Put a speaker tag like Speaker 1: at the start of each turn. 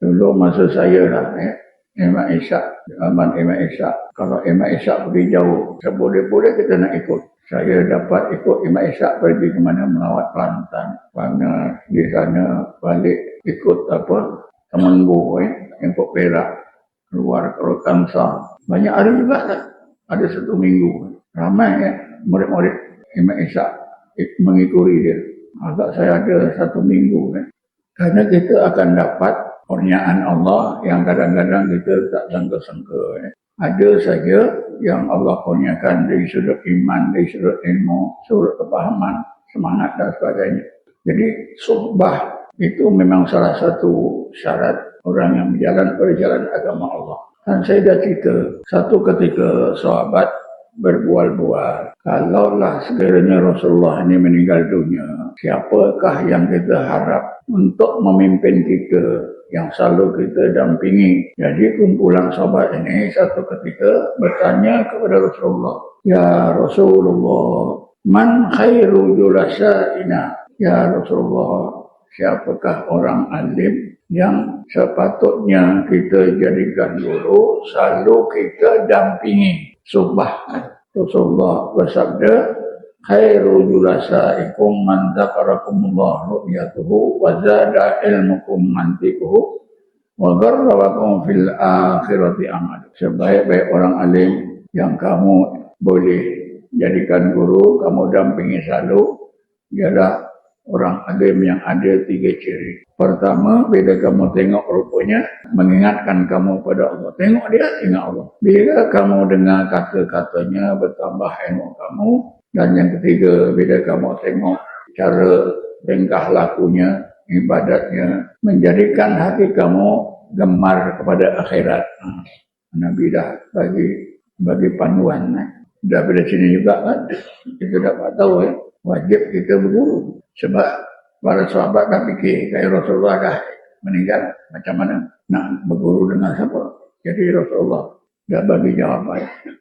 Speaker 1: Dulu masa saya lah, Imam Ishak, zaman Imam Ishak. Kalau Imam Ishak pergi jauh, seboleh-boleh kita nak ikut. Saya dapat ikut Imam Ishak pergi ke mana melawat Kelantan. Kerana di sana balik ikut Temenggu, ikut Perak, keluar ke Kamsar. Banyak hari juga tak? Ada 1 minggu. Ramai murid-murid Imam Ishak mengikuti dia. Agak saya ada 1 minggu. Karena kita akan dapat kurniaan Allah yang kadang-kadang kita tak sangka-sangka. Ada saja yang Allah kurniakan dari sudut iman, dari sudut ilmu, sudut kepahaman, semangat dan sebagainya. Jadi suhbah itu memang salah satu syarat orang yang berjalan pada jalan agama Allah. Dan saya dah cerita, satu ketika sahabat berbual-bual, kalaulah sekiranya Rasulullah ini meninggal dunia, siapakah yang kita harap untuk memimpin kita, yang selalu kita dampingi. Jadi kumpulan sahabat ini satu ketika bertanya kepada Rasulullah, "Ya Rasulullah, man khairu julasaina?" Ya Rasulullah, siapakah orang alim yang sepatutnya kita jadikan guru, selalu kita dampingi. Suhbah. Rasulullah bersabda, "Khairu julasaikum man dzakarakumullah ru'yatuhu wa zada ilmukum mantiquhu wa gharrakum fil akhirati amal." Sebaik-baik orang alim yang kamu boleh jadikan guru, kamu dampingi selalu, ialah orang alim yang ada 3 ciri. Pertama, bila kamu tengok rupanya, mengingatkan kamu pada Allah. Tengok dia, ingat Allah. Bila kamu dengar kata-katanya, bertambah ilmu kamu. Dan yang ketiga, bila kamu tengok cara tingkah lakunya, ibadatnya, menjadikan hati kamu gemar kepada akhirat. Nabi dah bagi panduan. Dah pada sini juga kan, kita dapat tahu wajib kita berguru. Sebab para sahabat dah fikir, kayak Rasulullah dah meninggal, macam mana nak berguru dengan siapa? Jadi Rasulullah dah bagi jawapan.